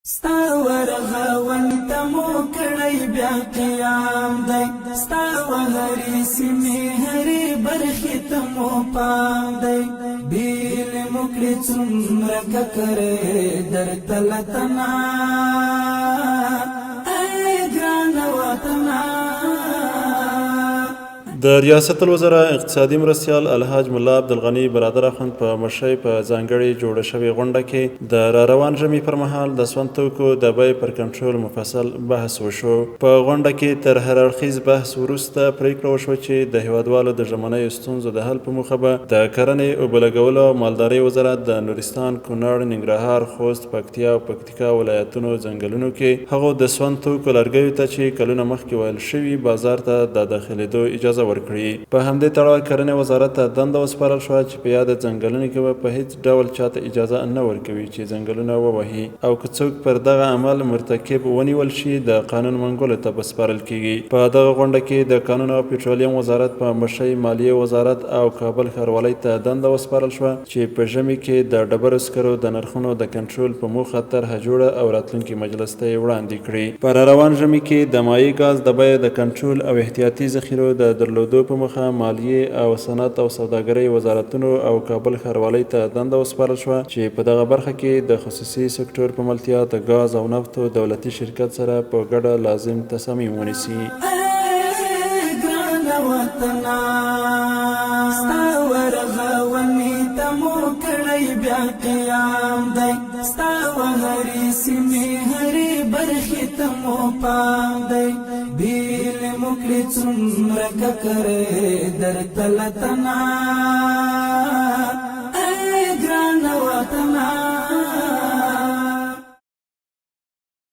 ستا ورغاون تمو کړی بیا قیام دی ستا وهرې سیمې هرې برخې تمو پام دی بیل مکړې څومره ککرې درته له تنا ای ګرانه وطنه. د ریاست الوزرا اقتصادي مرستیال الحاج ملا عبدالغني برادر اخوند په مشرۍ په ځانګړې جوړه شوې غونډه کې د راروان ژمي پر مهال د سون توکو د بیې پر کنټرول مفصل بحث وشو. په غونډه کې تر هر اړخیز بحث وروسته پریکړه وشوه چې د هیوادوالو د ژمنیو ستونزو د حل په موخه به د کرنې اوبه لګولو او مالدارۍ وزارت د نورستان، کونړ، ننګرهار، خوست، پکتیا او پکتیکا ولایتونو ځنګلونو کې هغو د سون توکو لرګیو ته چې کلونه مخکې ویل شوي بازار ته د داخلېدو اجازه ورکړي. په همدې تړاو کرنې وزارت ته دنده وسپارل شوه چې په یاده ځنګلونو کې به په هیڅ ډول چاته اجازه نه ورکوي چې ځنګلونه ووهي او که څوک پر دغه عمل مرتکب ونیول شي د قانون منګولو ته به سپارل کیږي. په دغه غونډه کې د کانون او پټرولیم وزارت په مشرۍ مالیې وزارت او کابل ښاروالۍ ته دنده وسپارل شوه چې په ژمي کې د ډبرو سکرو د نرخونو د کنټرول په موخه طرحه جوړه او راتلونکي مجلس ته یې وړاندې کړي. په راروان ژمي کې د مایع ګاز د بیې د کنټرول او احتیاطي ذخیرو د درلودو په مخه مالیې او صنعت او سوداګرۍ وزارتونو او کابل ښاروالۍ ته دنده وسپارل شوه چې په دغه برخه کې د خصوصي سکتور په ملتیا د ګاز او نفتو دولتي شرکت سره په ګډه لازم تصامیم ونیسي. ګرانه وطنه ستا ورغاونې ته مو کړی بیا قیام دی ستا وهرې سیمې هرې برخې ته مو پام دی بیل مکړې څومره ککرې درته له تنا